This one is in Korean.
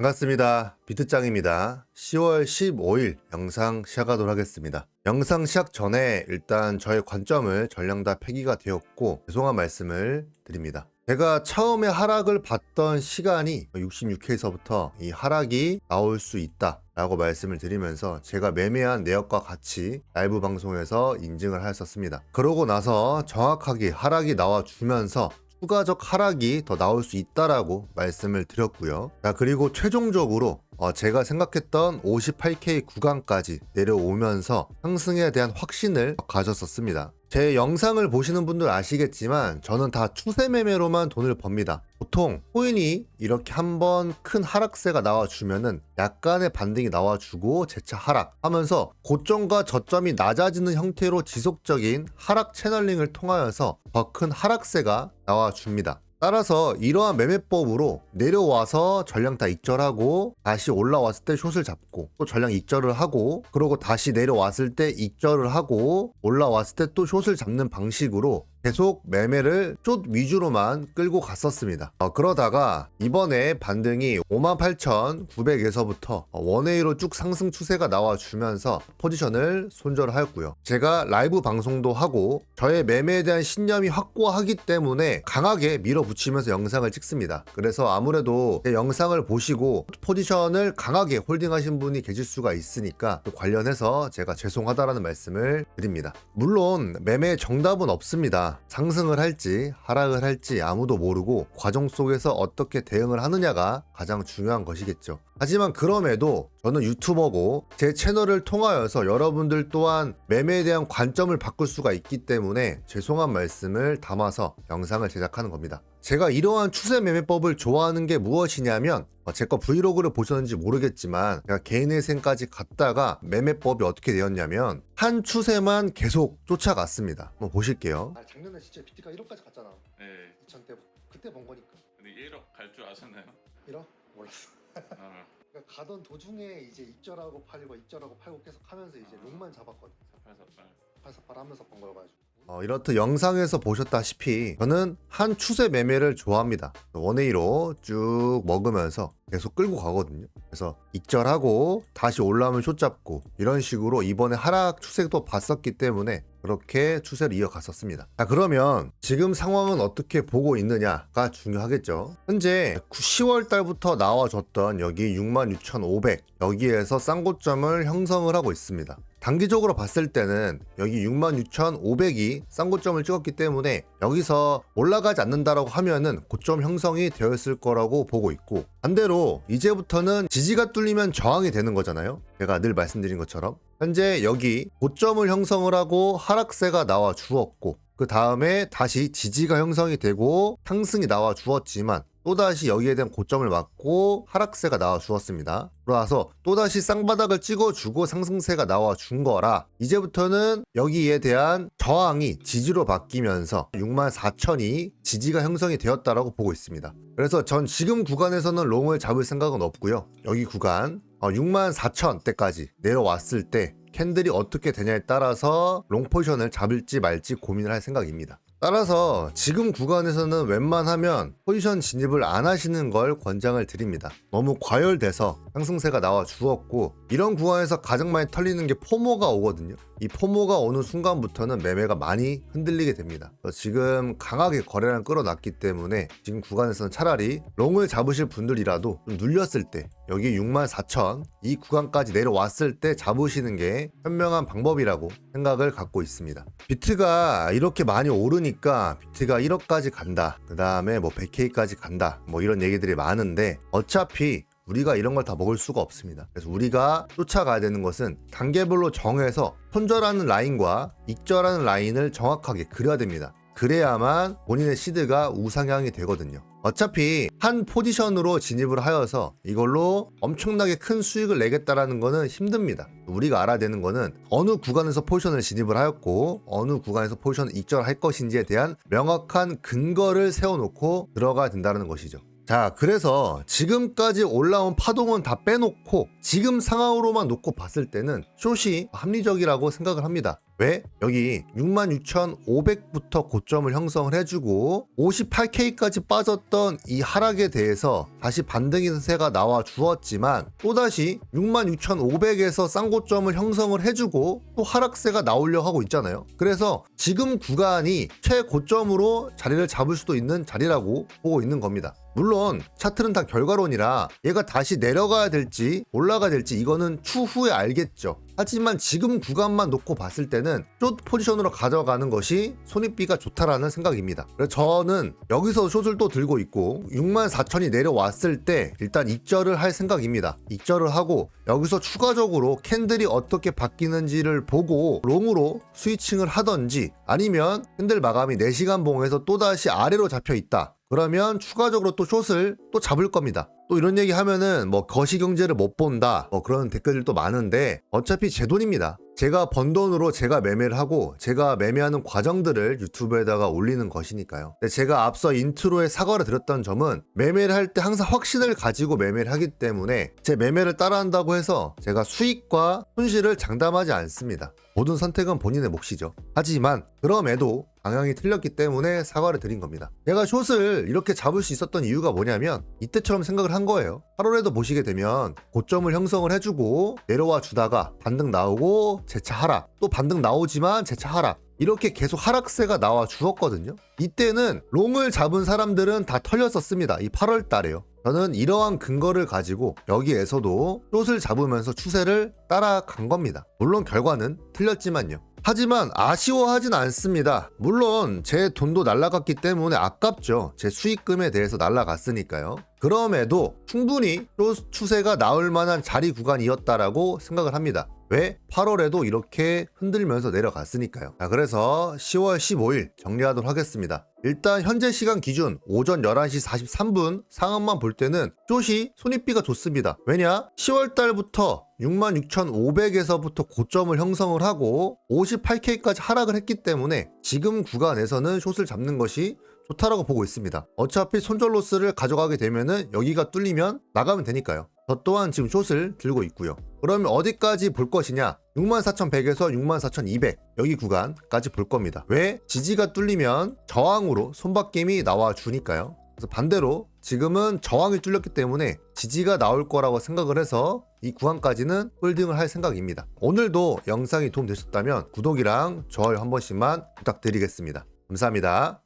반갑습니다. 비트짱입니다. 10월 15일 영상 시작하도록 하겠습니다. 영상 시작 전에 일단 저의 관점을 전량 다 폐기가 되었고 죄송한 말씀을 드립니다. 제가 처음에 하락을 봤던 시간이 66회에서부터 이 하락이 나올 수 있다 라고 말씀을 드리면서 제가 매매한 내역과 같이 라이브 방송에서 인증을 하였었습니다. 그러고 나서 정확하게 하락이 나와주면서 추가적 하락이 더 나올 수 있다라고 말씀을 드렸고요. 자, 그리고 최종적으로 제가 생각했던 58K 구간까지 내려오면서 상승에 대한 확신을 가졌었습니다. 제 영상을 보시는 분들 아시겠지만 저는 다 추세 매매로만 돈을 법니다. 보통 코인이 이렇게 한번 큰 하락세가 나와주면은 약간의 반등이 나와주고 재차 하락 하면서 고점과 저점이 낮아지는 형태로 지속적인 하락 채널링을 통하여서 더 큰 하락세가 나와줍니다. 따라서 이러한 매매법으로 내려와서 전량 다 익절하고 다시 올라왔을 때 숏을 잡고 또 전량 익절을 하고 그러고 다시 내려왔을 때 익절을 하고 올라왔을 때 또 숏을 잡는 방식으로 계속 매매를 숏 위주로만 끌고 갔었습니다. 그러다가 이번에 반등이 58,900에서부터 원웨이로 쭉 상승 추세가 나와주면서 포지션을 손절을 하였고요. 제가 라이브 방송도 하고 저의 매매에 대한 신념이 확고하기 때문에 강하게 밀어붙이면서 영상을 찍습니다. 그래서 아무래도 제 영상을 보시고 포지션을 강하게 홀딩하신 분이 계실 수가 있으니까 관련해서 제가 죄송하다라는 말씀을 드립니다. 물론 매매의 정답은 없습니다. 상승을 할지 하락을 할지 아무도 모르고 과정 속에서 어떻게 대응을 하느냐가 가장 중요한 것이겠죠. 하지만 그럼에도 저는 유튜버고 제 채널을 통하여서 여러분들 또한 매매에 대한 관점을 바꿀 수가 있기 때문에 죄송한 말씀을 담아서 영상을 제작하는 겁니다. 제가 이러한 추세 매매법을 좋아하는 게 무엇이냐면 제 거 브이로그를 보셨는지 모르겠지만 제가 개인회생까지 갔다가 매매법이 어떻게 되었냐면 한 추세만 계속 쫓아갔습니다. 한번 보실게요. 작년에 진짜 비트가 1억까지 갔잖아. 네. 2000대 그때 번 거니까. 근데 1억 갈 줄 아셨나요? 1억? 몰랐어. 아, 그러니까 가던 도중에 이제 익절하고 팔고 익절하고 팔고 계속 하면서 이제 롱만 잡았거든. 사팔사팔. 팔사팔 하면서 번 거여가지고. 이렇듯 영상에서 보셨다시피 저는 한 추세 매매를 좋아합니다. 원웨이로 쭉 먹으면서 계속 끌고 가거든요. 그래서 익절하고 다시 올라오면 숏 잡고 이런 식으로 이번에 하락 추세도 봤었기 때문에 그렇게 추세를 이어갔었습니다. 자, 그러면 지금 상황은 어떻게 보고 있느냐가 중요하겠죠. 현재 10월 달부터 나와줬던 여기 66,500 여기에서 쌍고점을 형성을 하고 있습니다. 단기적으로 봤을 때는 여기 66,500이 쌍고점을 찍었기 때문에 여기서 올라가지 않는다라고 하면은 고점 형성이 되었을 거라고 보고 있고, 반대로 이제부터는 지지가 뚫리면 저항이 되는 거잖아요. 제가 늘 말씀드린 것처럼 현재 여기 고점을 형성을 하고 하락세가 나와 주었고 그 다음에 다시 지지가 형성이 되고 상승이 나와 주었지만 또다시 여기에 대한 고점을 맞고 하락세가 나와 주었습니다. 그러나서 또다시 쌍바닥을 찍어주고 상승세가 나와 준 거라 이제부터는 여기에 대한 저항이 지지로 바뀌면서 64,000이 지지가 형성이 되었다라고 보고 있습니다. 그래서 전 지금 구간에서는 롱을 잡을 생각은 없고요. 여기 구간 64,000대까지 내려왔을 때 캔들이 어떻게 되냐에 따라서 롱 포지션을 잡을지 말지 고민을 할 생각입니다. 따라서 지금 구간에서는 웬만하면 포지션 진입을 안 하시는 걸 권장을 드립니다. 너무 과열돼서 상승세가 나와 주었고 이런 구간에서 가장 많이 털리는 게 포모가 오거든요. 이 포모가 오는 순간부터는 매매가 많이 흔들리게 됩니다. 지금 강하게 거래량을 끌어놨기 때문에 지금 구간에서는 차라리 롱을 잡으실 분들이라도 좀 눌렸을 때 여기 64,000 이 구간까지 내려왔을 때 잡으시는 게 현명한 방법이라고 생각을 갖고 있습니다. 비트가 이렇게 많이 오르니까 비트가 1억까지 간다, 그 다음에 뭐 100K까지 간다, 뭐 이런 얘기들이 많은데 어차피 우리가 이런 걸 다 먹을 수가 없습니다. 그래서 우리가 쫓아가야 되는 것은 단계별로 정해서 손절하는 라인과 익절하는 라인을 정확하게 그려야 됩니다. 그래야만 본인의 시드가 우상향이 되거든요. 어차피 한 포지션으로 진입을 하여서 이걸로 엄청나게 큰 수익을 내겠다라는 거는 힘듭니다. 우리가 알아야 되는 거는 어느 구간에서 포지션을 진입을 하였고 어느 구간에서 포지션을 익절할 것인지에 대한 명확한 근거를 세워놓고 들어가야 된다는 것이죠. 자, 그래서 지금까지 올라온 파동은 다 빼놓고 지금 상황으로만 놓고 봤을 때는 숏이 합리적이라고 생각을 합니다. 왜? 여기 66,500부터 고점을 형성을 해주고 58K까지 빠졌던 이 하락에 대해서 다시 반등인세가 나와 주었지만 또다시 66,500에서 쌍고점을 형성을 해주고 또 하락세가 나오려 하고 있잖아요. 그래서 지금 구간이 최고점으로 자리를 잡을 수도 있는 자리라고 보고 있는 겁니다. 물론 차트는 다 결과론이라 얘가 다시 내려가야 될지 올라가야 될지 이거는 추후에 알겠죠. 하지만 지금 구간만 놓고 봤을 때는 숏 포지션으로 가져가는 것이 손익비가 좋다라는 생각입니다. 그래서 저는 여기서 숏을 또 들고 있고 64,000이 내려왔을 때 일단 익절을 할 생각입니다. 익절을 하고 여기서 추가적으로 캔들이 어떻게 바뀌는지를 보고 롱으로 스위칭을 하던지 아니면 캔들 마감이 4시간 봉에서 또다시 아래로 잡혀 있다. 그러면 추가적으로 또 숏을 또 잡을 겁니다. 또 이런 얘기 하면은 뭐 거시경제를 못 본다 뭐 그런 댓글들도 많은데 어차피 제 돈입니다. 제가 번 돈으로 제가 매매를 하고 제가 매매하는 과정들을 유튜브에다가 올리는 것이니까요. 근데 제가 앞서 인트로에 사과를 드렸던 점은 매매를 할 때 항상 확신을 가지고 매매를 하기 때문에 제 매매를 따라한다고 해서 제가 수익과 손실을 장담하지 않습니다. 모든 선택은 본인의 몫이죠. 하지만 그럼에도 방향이 틀렸기 때문에 사과를 드린 겁니다. 제가 숏을 이렇게 잡을 수 있었던 이유가 뭐냐면 이때처럼 생각을 한 거예요. 8월에도 보시게 되면 고점을 형성을 해주고 내려와 주다가 반등 나오고 재차 하락, 또 반등 나오지만 재차 하락, 이렇게 계속 하락세가 나와 주었거든요. 이때는 롱을 잡은 사람들은 다 털렸었습니다. 이 8월 달에요. 저는 이러한 근거를 가지고 여기에서도 숏을 잡으면서 추세를 따라간 겁니다. 물론 결과는 틀렸지만요. 하지만 아쉬워하진 않습니다. 물론 제 돈도 날라갔기 때문에 아깝죠. 제 수익금에 대해서 날라갔으니까요. 그럼에도 충분히 숏 추세가 나올 만한 자리 구간이었다라고 생각을 합니다. 왜? 8월에도 이렇게 흔들면서 내려갔으니까요. 자, 그래서 10월 15일 정리하도록 하겠습니다. 일단 현재 시간 기준 오전 11시 43분 상황만 볼 때는 숏이 손익비가 좋습니다. 왜냐? 10월 달부터 66,500에서부터 고점을 형성을 하고 58K까지 하락을 했기 때문에 지금 구간에서는 숏을 잡는 것이 좋다라고 보고 있습니다. 어차피 손절 로스를 가져가게 되면은 여기가 뚫리면 나가면 되니까요. 저 또한 지금 숏을 들고 있고요. 그러면 어디까지 볼 것이냐? 64,100에서 64,200 여기 구간까지 볼 겁니다. 왜? 지지가 뚫리면 저항으로 손바뀜이 나와 주니까요. 그래서 반대로 지금은 저항이 뚫렸기 때문에 지지가 나올 거라고 생각을 해서 이 구간까지는 홀딩을 할 생각입니다. 오늘도 영상이 도움되셨다면 구독이랑 좋아요 한 번씩만 부탁드리겠습니다. 감사합니다.